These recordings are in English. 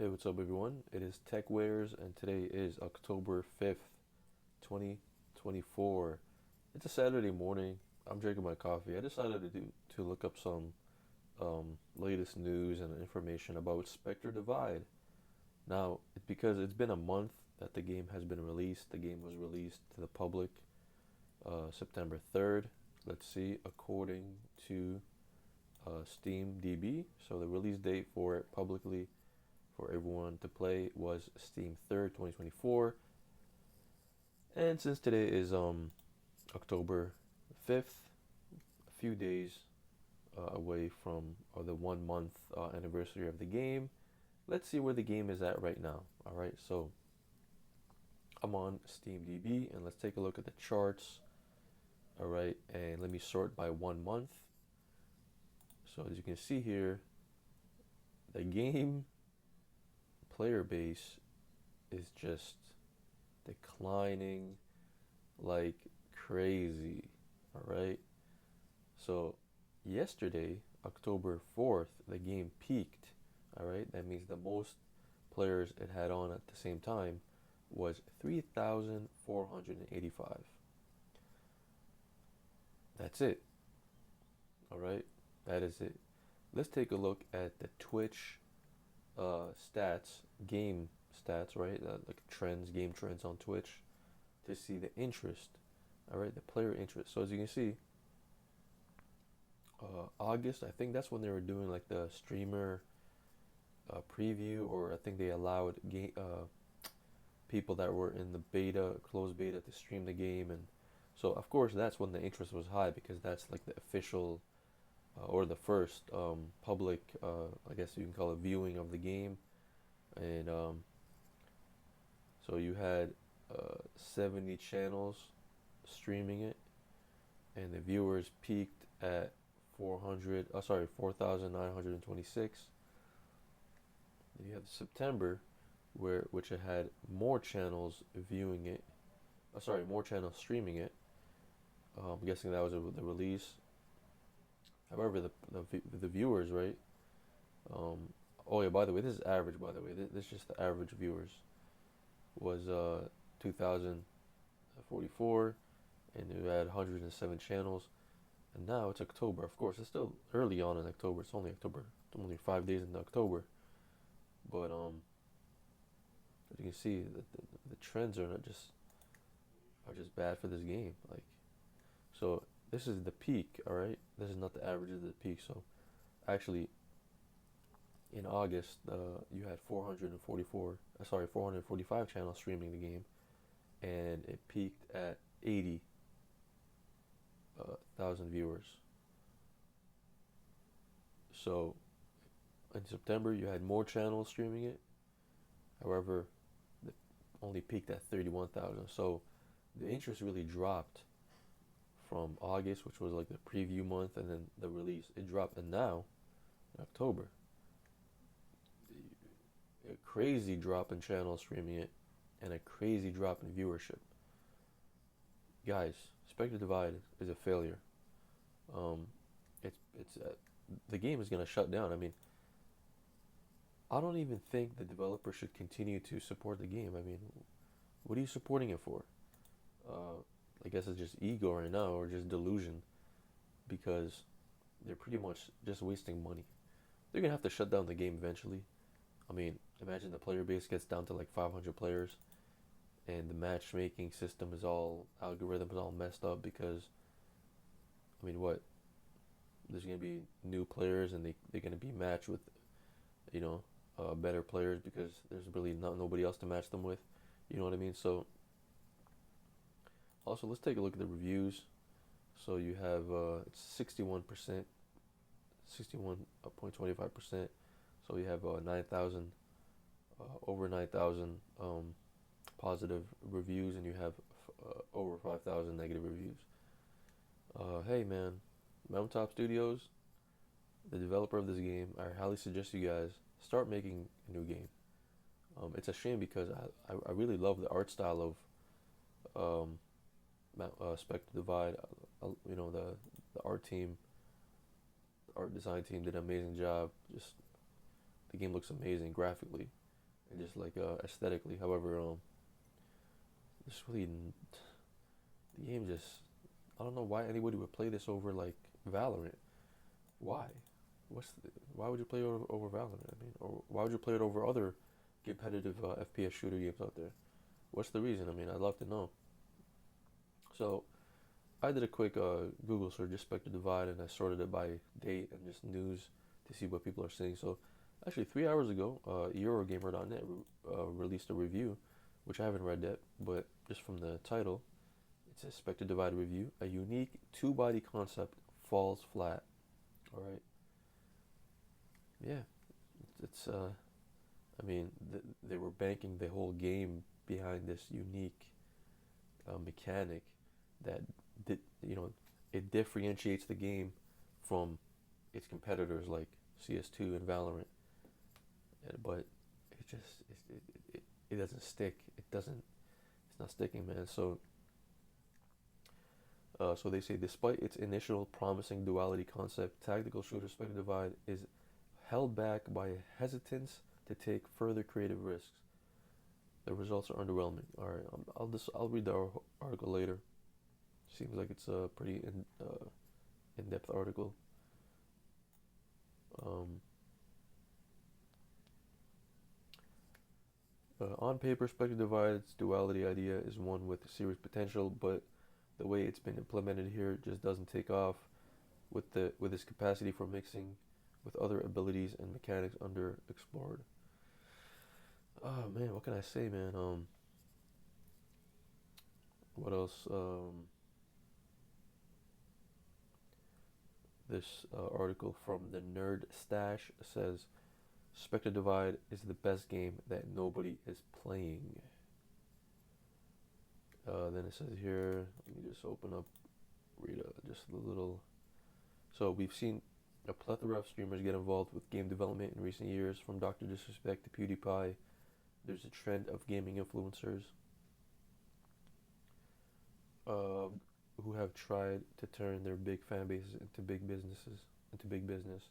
Hey, what's up, everyone? It is Tech Wares, and today is October 5th, 2024. It's a Saturday morning. I'm drinking my coffee. I decided to look up some latest news and information about Spectre Divide. Now, because it's been a month that the game has been released, the game was released to the public September 3rd. Let's see, according to Steam DB. So the release date for it publicly for everyone to play was Steam 3rd, 2024. And since today is October 5th, a few days away from the 1 month anniversary of the game, let's see where the game is at right now. All right, so I'm on Steam DB and let's take a look at the charts. All right, and let me sort by 1 month. So as you can see here, the game player base is just declining like crazy. All right, so yesterday, October 4th, the game peaked. All right, that means the most players it had on at the same time was 3,485. That's it. All right, that is it. Let's take a look at the Twitch stats, game stats, right? Like trends, game trends on Twitch to see the interest. All right, the player interest. So as you can see, August, I think that's when they were doing like the streamer preview, or I think they allowed people that were in the beta, closed beta, to stream the game, and so of course that's when the interest was high because that's like the official or the first public, I guess you can call it, viewing of the game, and so you had 70 channels streaming it, and the viewers peaked at 4,926. Then you have September, which it had more channels viewing it. More channels streaming it. I'm guessing that was the release. However, the viewers, right? Oh yeah, by the way, this is average. By the way, this is just the average viewers was 2,044, and you had 107 channels. And now it's October. Of course, it's still early on in October. It's only October. It's only 5 days into October. But as you can see, the trends are just bad for this game. Like, so this is the peak. All right, this is not the average of the peak. So actually, in August, you had 445 channels streaming the game, and it peaked at 80,000 viewers. So in September, you had more channels streaming it. However, it only peaked at 31,000. So the interest really dropped from August, which was like the preview month, and then the release. It dropped, and now in October, a crazy drop in channels streaming it, and a crazy drop in viewership. Guys, Spectre Divide is a failure. Um, it's the game is gonna shut down. I mean, I don't even think the developer should continue to support the game. I mean, what are you supporting it for? Uh, I guess it's just ego right now, or just delusion, because they're pretty much just wasting money. They're gonna have to shut down the game eventually. I mean, imagine the player base gets down to like 500 players, and the matchmaking system is all algorithm is all messed up because I mean, what? There's gonna be new players, and they're gonna be matched with you know better players because there's really not nobody else to match them with. You know what I mean? So also, let's take a look at the reviews. So you have it's 61%, 61.25%. So you have 9,000, over 9,000 positive reviews, and you have over 5,000 negative reviews. Hey man, Mountaintop Studios, the developer of this game, I highly suggest you guys start making a new game. It's a shame because I really love the art style of Spectre Divide. The art team, the art design team did an amazing job. Just the game looks amazing graphically. and just like aesthetically. However, this really the game just I don't know why anybody would play this over like Valorant. Why? Why would you play it over Valorant? I mean, or why would you play it over other competitive FPS shooter games out there? What's the reason? I mean, I'd love to know. So I did a quick Google search, just Spectre Divide, and I sorted it by date and just news to see what people are saying. So actually, 3 hours ago, Eurogamer.net released a review, which I haven't read yet, but just from the title, it says Spectre Divide review: a unique two-body concept falls flat. All right, yeah, it's. I mean, they were banking the whole game behind this unique mechanic that did, it differentiates the game from its competitors like CS2 and Valorant. But it just it doesn't stick. It doesn't. It's not sticking, man. So they say despite its initial promising duality concept, tactical shooter Spectre Divide is held back by a hesitance to take further creative risks. The results are underwhelming. All right, I'll read the article later. Seems like it's a pretty in-depth article. Um, on paper, Spectre Divide's duality idea is one with serious potential, but the way it's been implemented here just doesn't take off with its capacity for mixing with other abilities and mechanics underexplored. Oh man, what can I say, man? What else? This article from the Nerd Stash says Spectre Divide is the best game that nobody is playing. Then it says here, let me just open up, read just a little. So we've seen a plethora of streamers get involved with game development in recent years, from Dr. Disrespect to PewDiePie. There's a trend of gaming influencers uh, who have tried to turn their big fan bases into big business.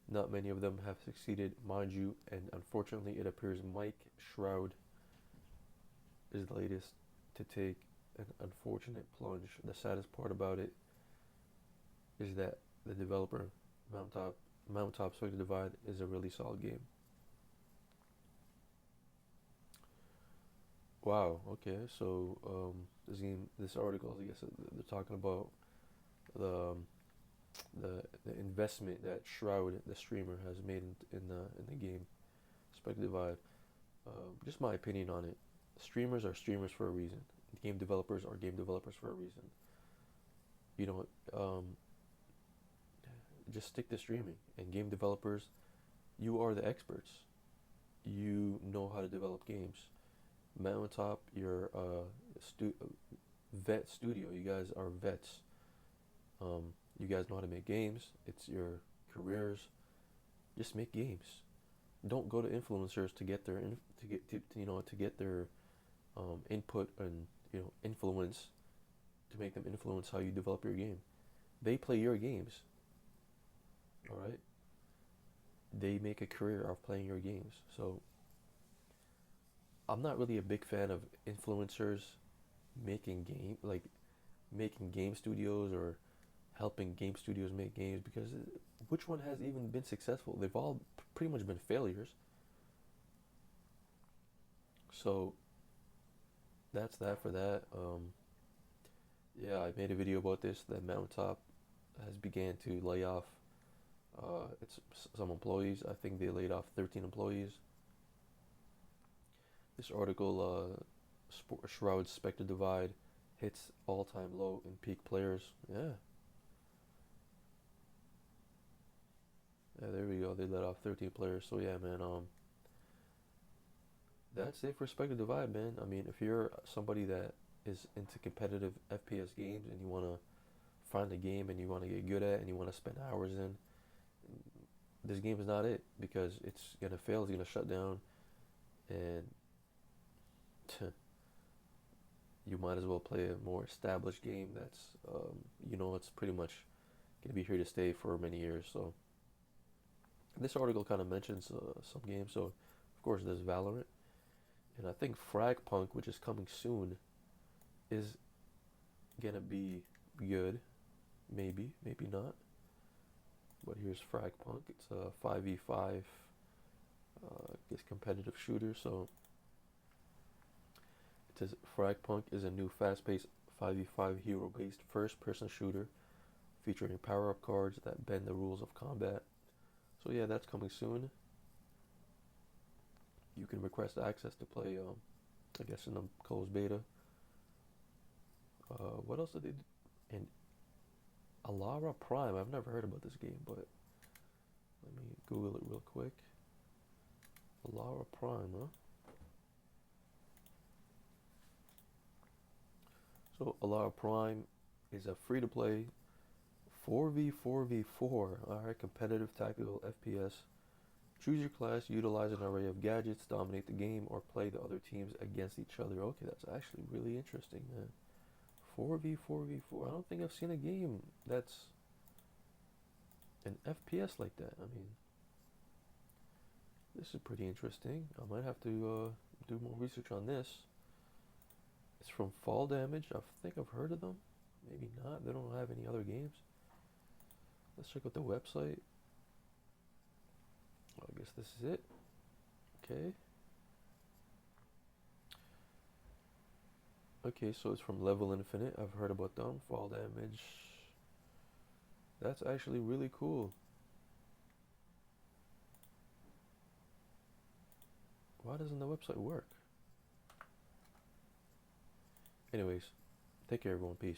Not many of them have succeeded, mind you, and unfortunately, it appears Mike Shroud is the latest to take an unfortunate plunge. The saddest part about it is that the developer, Mountaintop Spectre Divide, is a really solid game. Wow. Okay. So this article, I guess they're talking about the um, the investment that Shroud, the streamer, has made in the game Spectre Divide. Just my opinion on it. Streamers are streamers for a reason. Game developers are game developers for a reason. You know, just stick to streaming. And game developers, you are the experts. You know how to develop games. Mountaintop, you're vet studio. You guys are vets. You guys know how to make games. It's your careers. Just make games. Don't go to influencers to get their to get their input and influence to make them influence how you develop your game. They play your games. All right. They make a career of playing your games. So I'm not really a big fan of influencers making making game studios or helping game studios make games, because which one has even been successful? They've all pretty much been failures. So that's that for that. Yeah, I made a video about this. That Mountaintop has began to lay off some employees. I think they laid off 13 employees. This article, Shroud's Spectre Divide hits all-time low in peak players. Yeah, yeah, there we go. They let off 13 players. So yeah, man. That's it for Spectre Divide, man. I mean, if you're somebody that is into competitive FPS games and you wanna find a game and you wanna get good at and you wanna spend hours in, this game is not it, because it's gonna fail. It's gonna shut down, and you might as well play a more established game that's it's pretty much gonna be here to stay for many years. So this article kind of mentions some games. So of course, there's Valorant, and I think FragPunk, which is coming soon, is gonna be good. Maybe, maybe not. But here's FragPunk. It's a 5v5, I competitive shooter. So it says FragPunk is a new fast-paced 5v5 hero-based first-person shooter featuring power-up cards that bend the rules of combat. So yeah, that's coming soon. You can request access to play, I guess, in the closed beta. What else did they do? And ALARA Prime. I've never heard about this game, but let me Google it real quick. ALARA Prime, huh? So ALARA Prime is a free-to-play 4v4v4, alright, competitive tactical FPS. Choose your class, utilize an array of gadgets, dominate the game, or play the other teams against each other. Okay, that's actually really interesting, man. 4v4v4. I don't think I've seen a game that's an FPS like that. I mean, this is pretty interesting. I might have to do more research on this. It's from Fall Damage. I think I've heard of them. Maybe not. They don't have any other games. Let's check out the website. Well, I guess this is it. Okay. Okay, so it's from Level Infinite. I've heard about them. Fall Damage. That's actually really cool. Why doesn't the website work? Anyways, take care everyone. Peace.